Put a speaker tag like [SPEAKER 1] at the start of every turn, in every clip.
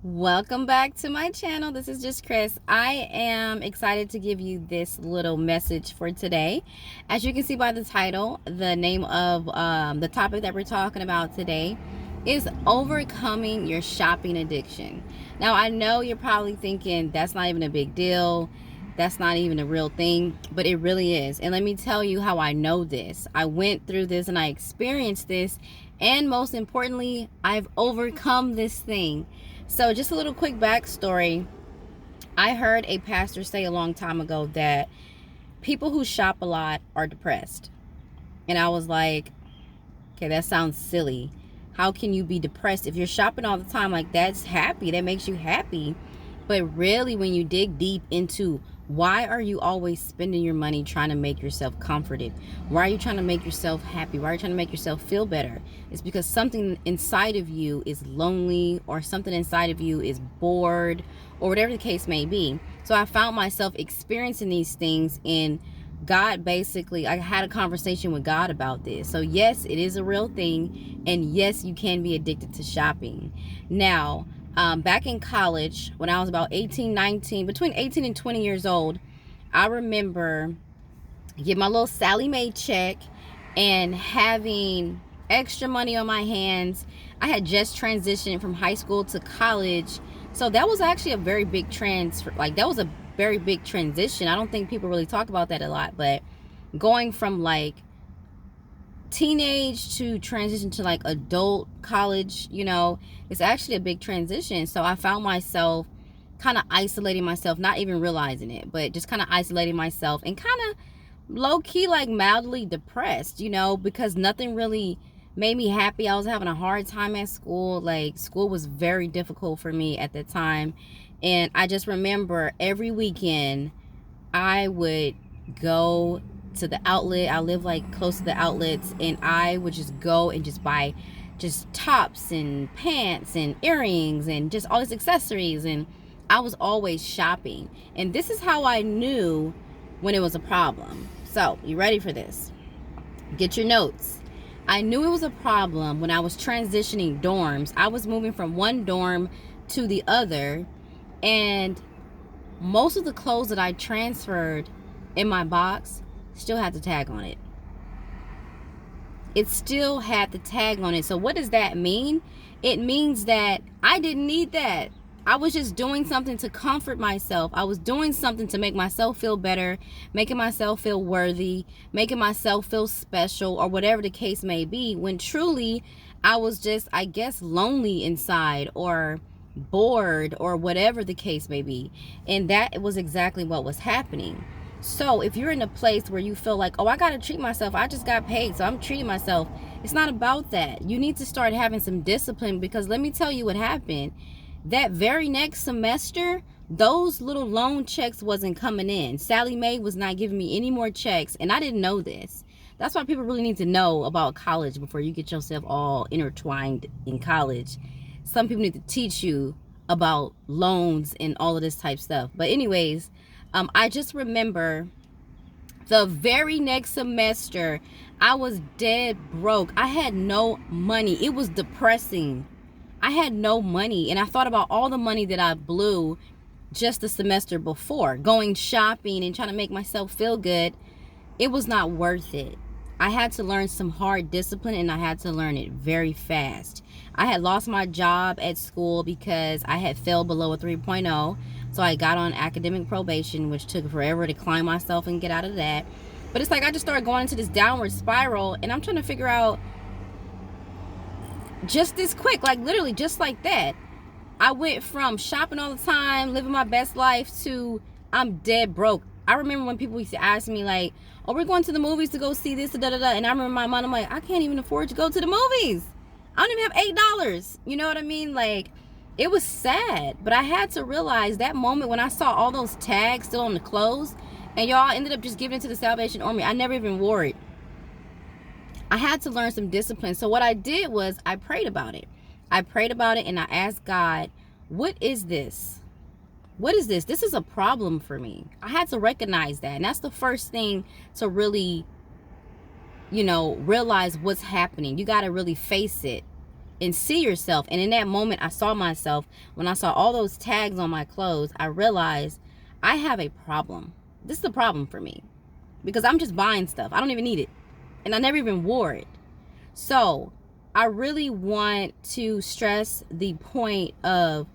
[SPEAKER 1] Welcome back to my channel. This is just Chris. I am excited to give you this little message for today. As you can see by the title, the name of the topic that we're talking about today is overcoming your shopping addiction. Now, I know you're probably thinking that's not even a big deal. That's not even a real thing, but it really is. And let me tell you how I know this. I went through this and I experienced this. And most importantly, I've overcome this thing. So just a little quick backstory. I heard a pastor say a long time ago that people who shop a lot are depressed. And I was like, okay, that sounds silly. How can you be depressed if you're shopping all the time? Like, that's happy. That makes you happy. But really, when you dig deep into why are you always spending your money trying to make yourself comforted? Why are you trying to make yourself happy? Why are you trying to make yourself feel better? It's because something inside of you is lonely, or something inside of you is bored, or whatever the case may be. So I found myself experiencing these things, and God basically, I had a conversation with God about this. So yes, it is a real thing, and yes, you can be addicted to shopping. Now, back in college, when I was about 18, 19, between 18 and 20 years old, I remember getting my little Sally Mae check and having extra money on my hands. I had just transitioned from high school to college. So that was actually a very big transfer. Like, that was a very big transition. I don't think people really talk about that a lot, but going from like teenage to transition to like adult college, it's actually a big transition. So I found myself kind of isolating myself, not even realizing it, but just kind of isolating myself and kind of low-key like mildly depressed, because nothing really made me happy. I was having a hard time at school. Like, school was very difficult for me at the time. And I just remember every weekend I would go to the outlet. I live like close to the outlets, and I would just go and just buy just tops and pants and earrings and just all these accessories, and I was always shopping. And this is how I knew when it was a problem. So, you ready for this? Get your notes. I knew it was a problem when I was transitioning dorms. I was moving from one dorm to the other, and most of the clothes that I transferred in my box still had the tag on it. It still had the tag on it. So what does that mean? It means that I didn't need that. I was just doing something to comfort myself. I was doing something to make myself feel better, making myself feel worthy, making myself feel special, or whatever the case may be, when truly I was just, I guess, lonely inside, or bored, or whatever the case may be. And that was exactly what was happening. So if you're in a place where you feel like, oh, I gotta treat myself, I just got paid, so I'm treating myself, it's not about that. You need to start having some discipline, because let me tell you what happened. That very next semester, those little loan checks wasn't coming in. Sally Mae was not giving me any more checks, and I didn't know this. That's why people really need to know about college before you get yourself all intertwined in college. Some people need to teach you about loans and all of this type stuff. But anyways, I just remember the very next semester, I was dead broke. I had no money. It was depressing. I had no money, and I thought about all the money that I blew just the semester before, going shopping and trying to make myself feel good. It was not worth it. I had to learn some hard discipline, and I had to learn it very fast. I had lost my job at school because I had failed below a 3.0, so I got on academic probation, which took forever to climb myself and get out of that. But it's like I just started going into this downward spiral, and I'm trying to figure out, just this quick, like literally just like that, I went from shopping all the time, living my best life, to I'm dead broke. I remember when people used to ask me like, oh, we're going to the movies to go see this, da da da, and I remember my mom, I'm like, I can't even afford to go to the movies. I don't even have $8. You know what I mean? Like, it was sad. But I had to realize that moment when I saw all those tags still on the clothes, and y'all ended up just giving it to the Salvation Army. I never even wore it. I had to learn some discipline. So what I did was I prayed about it. I prayed about it, and I asked God, what is this? What is this? This is a problem for me. I had to recognize that. And that's the first thing to really, realize what's happening. You got to really face it. and see yourself. And in that moment, I saw myself. When I saw all those tags on my clothes, I realized I have a problem. This is a problem for me because I'm just buying stuff. I don't even need it. And I never even wore it. So I really want to stress the point of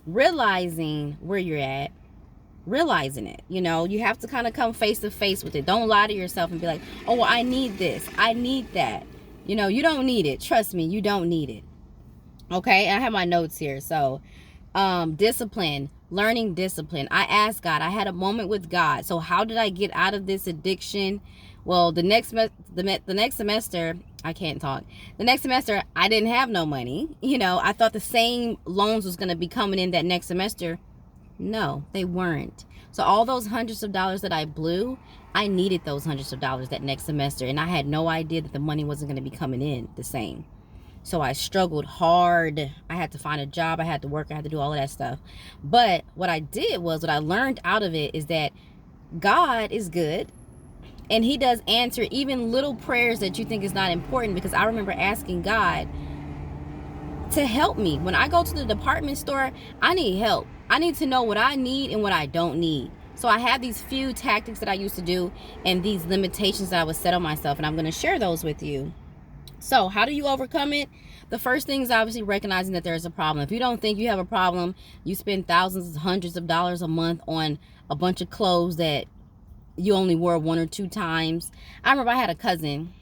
[SPEAKER 1] realizing where you're at, realizing it. You know, you have to kind of come face to face with it. Don't lie to yourself and be like, oh, well, I need this, I need that. You know, you don't need it. Trust me, you don't need it. Okay, I have my notes here. So discipline, learning discipline. I asked God, I had a moment with God. So how did I get out of this addiction? Well, the next semester, I can't talk. The next semester, I didn't have no money. You know, I thought the same loans was going to be coming in that next semester. No, they weren't. So all those hundreds of dollars that I blew, I needed those hundreds of dollars that next semester. And I had no idea that the money wasn't going to be coming in the same. So I struggled hard. I had to find a job. I had to work. I had to do all of that stuff. But what I did was, what I learned out of it is that God is good. And he does answer even little prayers that you think is not important. Because I remember asking God to help me. When I go to the department store, I need help. I need to know what I need and what I don't need. So I have these few tactics that I used to do and these limitations that I would set on myself. And I'm going to share those with you. So how do you overcome it? The first thing is obviously recognizing that there's a problem. If you don't think you have a problem, you spend thousands, hundreds of dollars a month on a bunch of clothes that you only wore 1 or 2 times. I remember I had a cousin.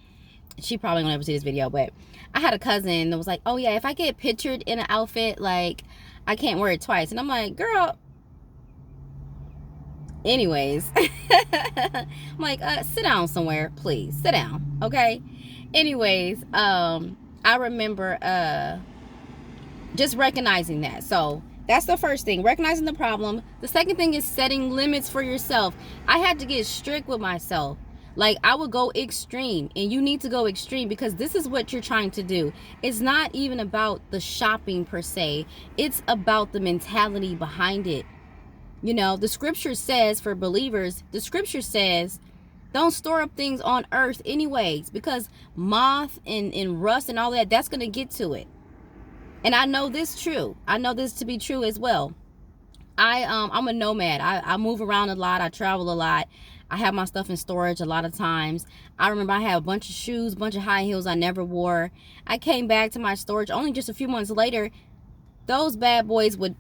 [SPEAKER 1] She probably won't ever see this video, but I had a cousin that was like, oh yeah, if I get pictured in an outfit, like, I can't wear it twice. And I'm like, girl. Anyways, I'm like, sit down somewhere, please. Sit down, okay? Anyways, I remember just recognizing that. So that's the first thing, recognizing the problem. The second thing is setting limits for yourself. I had to get strict with myself. Like, I would go extreme, and you need to go extreme because this is what you're trying to do. It's not even about the shopping per se. It's about the mentality behind it. You know, the scripture says, for believers, the scripture says, don't store up things on earth anyways, because moth and rust and all that, that's going to get to it. And I know this true. I know this to be true as well. I'm a nomad. I move around a lot. I travel a lot. I have my stuff in storage a lot of times. I remember I had a bunch of shoes, a bunch of high heels I never wore. I came back to my storage only just a few months later. Those bad boys would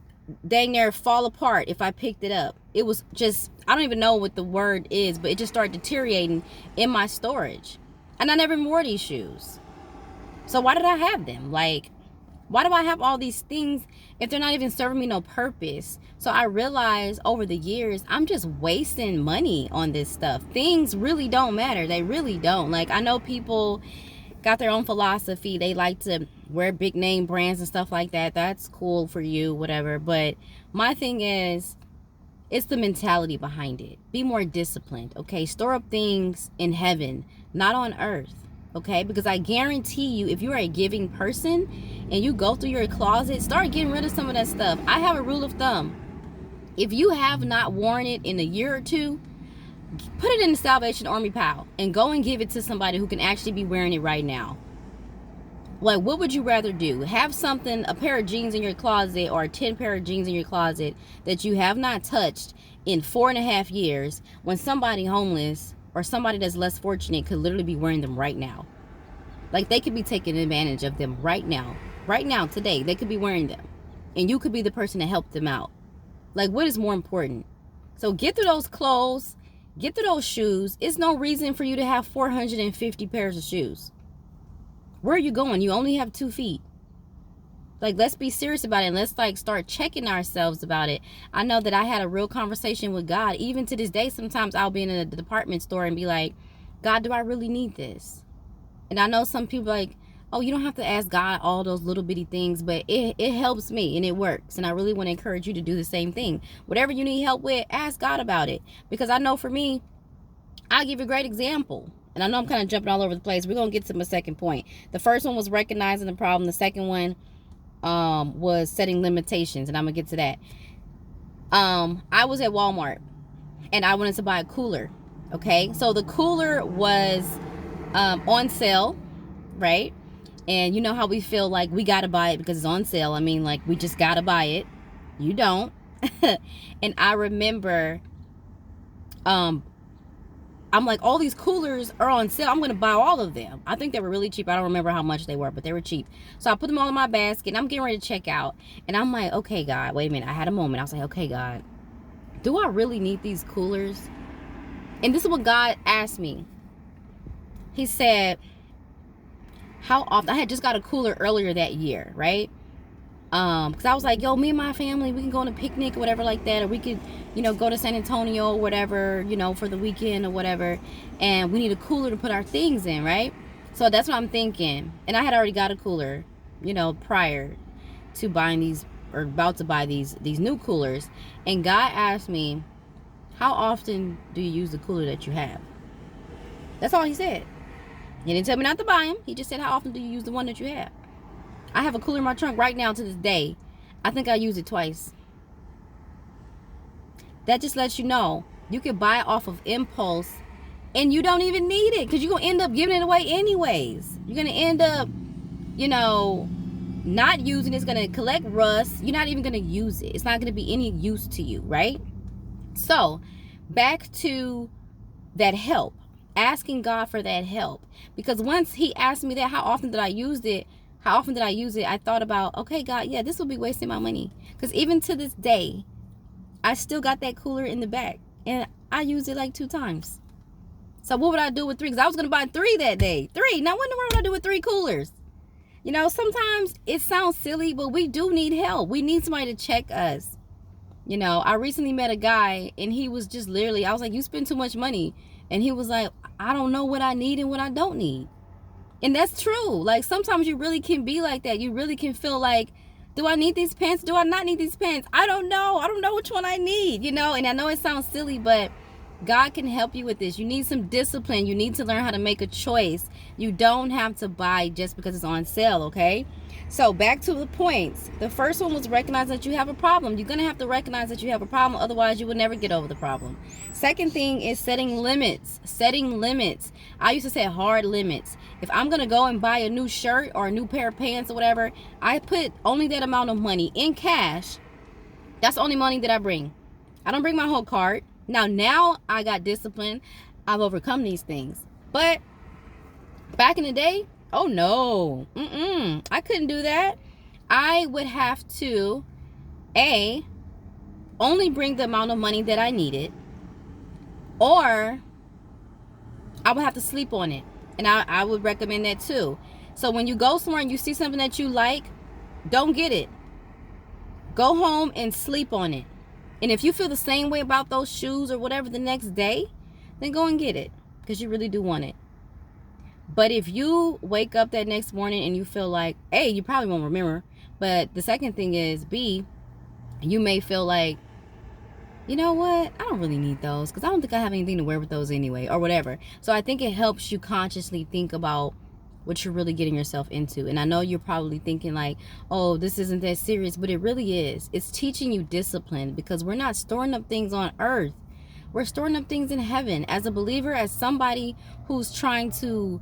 [SPEAKER 1] dang near fall apart if I picked it up. It was just, I don't even know what the word is, but it just started deteriorating in my storage. And I never wore these shoes. So why did I have them? Like, why do I have all these things if they're not even serving me no purpose? So I realized over the years, I'm just wasting money on this stuff. Things really don't matter. They really don't. Like, I know people got their own philosophy. They like to wear big name brands and stuff like that. That's cool for you, whatever. But my thing is, it's the mentality behind it. Be more disciplined, okay? Store up things in heaven, not on earth. Okay, because I guarantee you, if you're a giving person and you go through your closet, start getting rid of some of that stuff. I have a rule of thumb. If you have not worn it in a year or two, put it in the Salvation Army pile and go and give it to somebody who can actually be wearing it right now. Like, what would you rather do? Have something, a pair of jeans in your closet or 10 pair of jeans in your closet that you have not touched in 4.5 years, when somebody homeless or somebody that's less fortunate could literally be wearing them right now. Like, they could be taking advantage of them right now. Right now, today, they could be wearing them. And you could be the person to help them out. Like, what is more important? So get through those clothes. Get through those shoes. It's no reason for you to have 450 pairs of shoes. Where are you going? You only have 2 feet. Like, let's be serious about it. And let's, like, start checking ourselves about it. I know that I had a real conversation with God. Even to this day, sometimes I'll be in a department store and be like, God, do I really need this? And I know some people like, oh, you don't have to ask God all those little bitty things, but it helps me and it works. And I really want to encourage you to do the same thing. Whatever you need help with, ask God about it. Because I know for me, I'll give you a great example. And I know I'm kind of jumping all over the place. We're going to get to my second point. The first one was recognizing the problem. The second one was setting limitations, and I'm gonna get to that. I was at Walmart and I wanted to buy a cooler. Okay, so the cooler was on sale, right? And you know how we feel like we gotta buy it because it's on sale. I mean, like, we just gotta buy it. You don't. And I remember, I'm like, all these coolers are on sale. I'm going to buy all of them. I think they were really cheap. I don't remember how much they were, but they were cheap. So I put them all in my basket, and I'm getting ready to check out. And I'm like, okay, God, wait a minute. I had a moment. I was like, okay, God, do I really need these coolers? And this is what God asked me. He said, how often? I had just got a cooler earlier that year, right? Because I was like, yo, me and my family, we can go on a picnic or whatever like that, or we could, go to San Antonio or whatever, for the weekend or whatever, and we need a cooler to put our things in, right? So that's what I'm thinking. And I had already got a cooler, prior to buying these, or about to buy these new coolers. And God asked me, how often do you use the cooler that you have? That's all he said. He didn't tell me not to buy them. He just said, how often do you use the one that you have? I have a cooler in my trunk right now to this day. I think I used it twice. That just lets you know you can buy it off of impulse and you don't even need it, because you're going to end up giving it away anyways. You're going to end up, not using it. It's going to collect rust. You're not even going to use it. It's not going to be any use to you, right? So back to that help. Asking God for that help. Because once he asked me that, how often did I use it? I thought about, okay, God, yeah, this will be wasting my money. Because even to this day, I still got that cooler in the back. And I used it like 2 times. So what would I do with 3? Because I was going to buy 3 that day. 3. Now what in the world would I do with 3 coolers? Sometimes it sounds silly, but we do need help. We need somebody to check us. I recently met a guy, and he was just literally, I was like, you spend too much money. And he was like, I don't know what I need and what I don't need. And that's true. Like, sometimes you really can be like that. You really can feel like, do I need these pants? Do I not need these pants? I don't know. I don't know which one I need, And I know it sounds silly, but God can help you with this. You need some discipline. You need to learn how to make a choice. You don't have to buy just because it's on sale, okay? So back to the points. The first one was recognize that you have a problem. You're going to have to recognize that you have a problem. Otherwise, you will never get over the problem. Second thing is setting limits. Setting limits. I used to set hard limits. If I'm going to go and buy a new shirt or a new pair of pants or whatever, I put only that amount of money in cash. That's the only money that I bring. I don't bring my whole cart. Now I got discipline. I've overcome these things. But back in the day, oh no, I couldn't do that. I would have to, only bring the amount of money that I needed, or I would have to sleep on it. And I would recommend that too. So when you go somewhere and you see something that you like, don't get it. Go home and sleep on it. And if you feel the same way about those shoes or whatever the next day, then go and get it, because you really do want it. But if you wake up that next morning and you feel like, A, you probably won't remember. But the second thing is, B, you may feel like, you know what? I don't really need those, because I don't think I have anything to wear with those anyway, or whatever. So I think it helps you consciously think about what you're really getting yourself into. And I know you're probably thinking like, oh, this isn't that serious, but it really is. It's teaching you discipline, because we're not storing up things on earth. We're storing up things in heaven. As a believer, as somebody who's trying to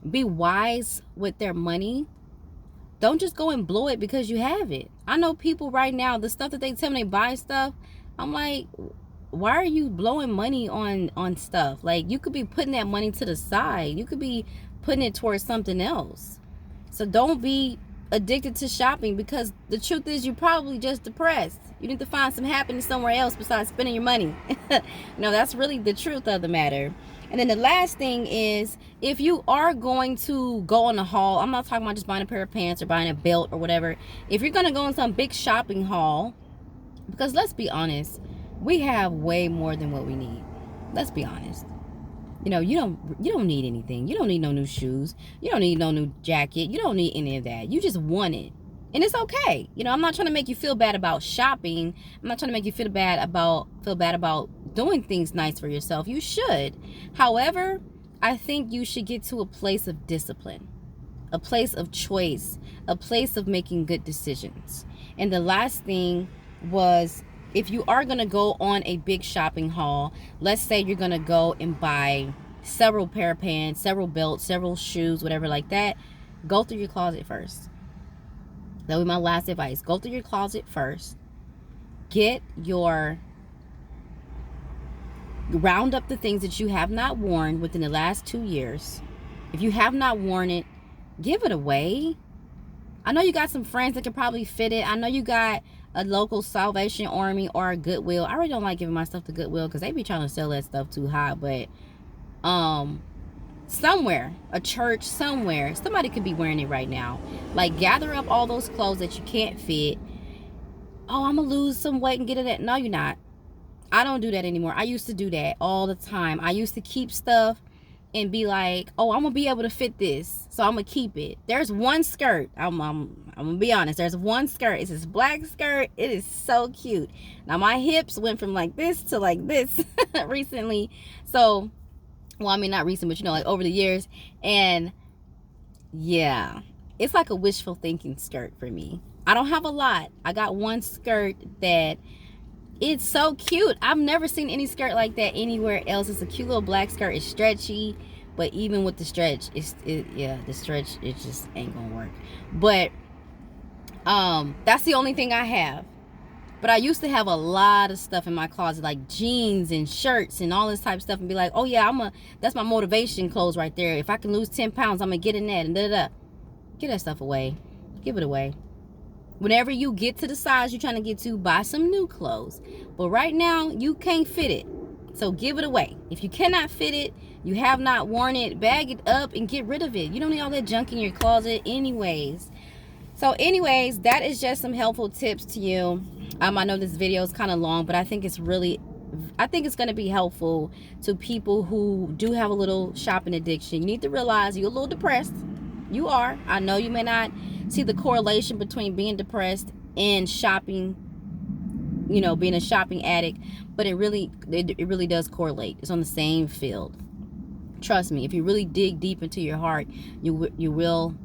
[SPEAKER 1] be wise with their money, don't just go and blow it because you have it. I know people right now, the stuff that they tell me they buy stuff, I'm like, why are you blowing money on stuff? Like, you could be putting that money to the side. You could be putting it towards something else. So don't be addicted to shopping, because the truth is you're probably just depressed. You need to find some happiness somewhere else besides spending your money. No, that's really the truth of the matter. And then the last thing is, if you are going to go on a haul, I'm not talking about just buying a pair of pants or buying a belt or whatever. If you're going to go on some big shopping haul, because let's be honest, we have way more than what we need. Let's be honest. You don't need anything. You don't need no new shoes. You don't need no new jacket. You don't need any of that. You just want it. And it's okay. I'm not trying to make you feel bad about shopping. I'm not trying to make you feel bad about doing things nice for yourself. You should. However, I think you should get to a place of discipline, a place of choice, a place of making good decisions. And the last thing was, if you are going to go on a big shopping haul, let's say you're going to go and buy several pair of pants, several belts, several shoes, whatever like that, Go through your closet first. That would be my last advice. Go through your closet first. Round up the things that you have not worn within the last 2 years. If you have not worn it, give it away. I know you got some friends that could probably fit it. I know you got a local Salvation Army or a Goodwill. I really don't like giving my stuff to Goodwill because they be trying to sell that stuff too high. But somewhere, a church somewhere, somebody could be wearing it right now. Like, gather up all those clothes that you can't fit. Oh, I'm gonna lose some weight and get it. No, you're not. I don't do that anymore. I used to do that all the time. I used to keep stuff and be like, oh, I'm gonna be able to fit this, so I'm gonna keep it. There's one skirt. I'm gonna be honest. There's one skirt. It's this black skirt. It is so cute. Now my hips went from like this to like this recently. So, well, I mean not recent, but you know, like over the years. And yeah, it's like a wishful thinking skirt for me. I don't have a lot. I got one skirt that it's so cute. I've never seen any skirt like that anywhere else. It's a cute little black skirt. It's stretchy, but even with the stretch, the stretch, it just ain't gonna work. But that's the only thing I have. But I used to have a lot of stuff in my closet, like jeans and shirts and all this type of stuff, and be like, oh yeah, that's my motivation clothes right there. If I can lose 10 pounds, I'm gonna get in that and da-da-da. Get that stuff away. Give it away. Whenever you get to the size you're trying to get to, buy some new clothes. But right now, you can't fit it. So give it away. If you cannot fit it, you have not worn it, bag it up and get rid of it. You don't need all that junk in your closet anyways. So anyways, that is just some helpful tips to you. I know this video is kind of long, but I think it's going to be helpful to people who do have a little shopping addiction. You need to realize you're a little depressed. You are. I know you may not see the correlation between being depressed and shopping, you know, being a shopping addict, but it really does correlate. It's on the same field. Trust me, if you really dig deep into your heart, you will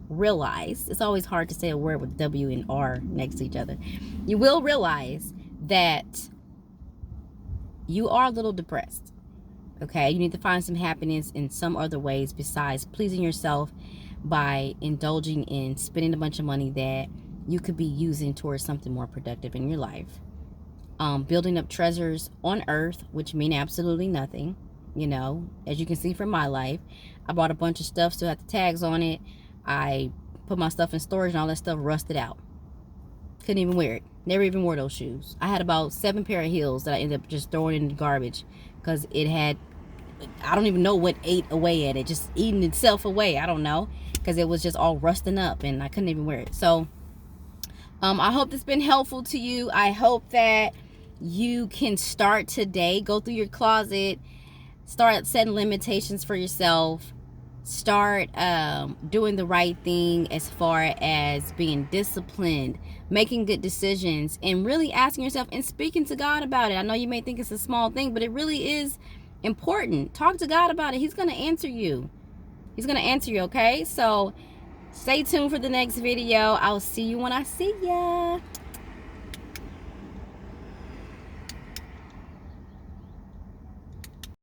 [SPEAKER 1] realize, it's always hard to say a word with W and R next to each other. You will realize that you are a little depressed. Okay, you need to find some happiness in some other ways besides pleasing yourself by indulging in spending a bunch of money that you could be using towards something more productive in your life. Building up treasures on earth, which mean absolutely nothing. You know, as you can see from my life, I bought a bunch of stuff, still had the tags on it. I put my stuff in storage and all that stuff rusted out. Couldn't even wear it. Never even wore those shoes. I had about 7 pair of heels that I ended up just throwing in the garbage because it had, I don't even know what ate away at it, just eating itself away. I don't know, because it was just all rusting up and I couldn't even wear it. So I hope this has been helpful to you. I hope that you can start today. Go through your closet, start setting limitations for yourself, start doing the right thing as far as being disciplined, making good decisions, and really asking yourself and speaking to God about it. I know you may think it's a small thing, but it really is important. Talk to God about it. He's going to answer you. He's going to answer you, okay? So stay tuned for the next video. I'll see you when I see ya.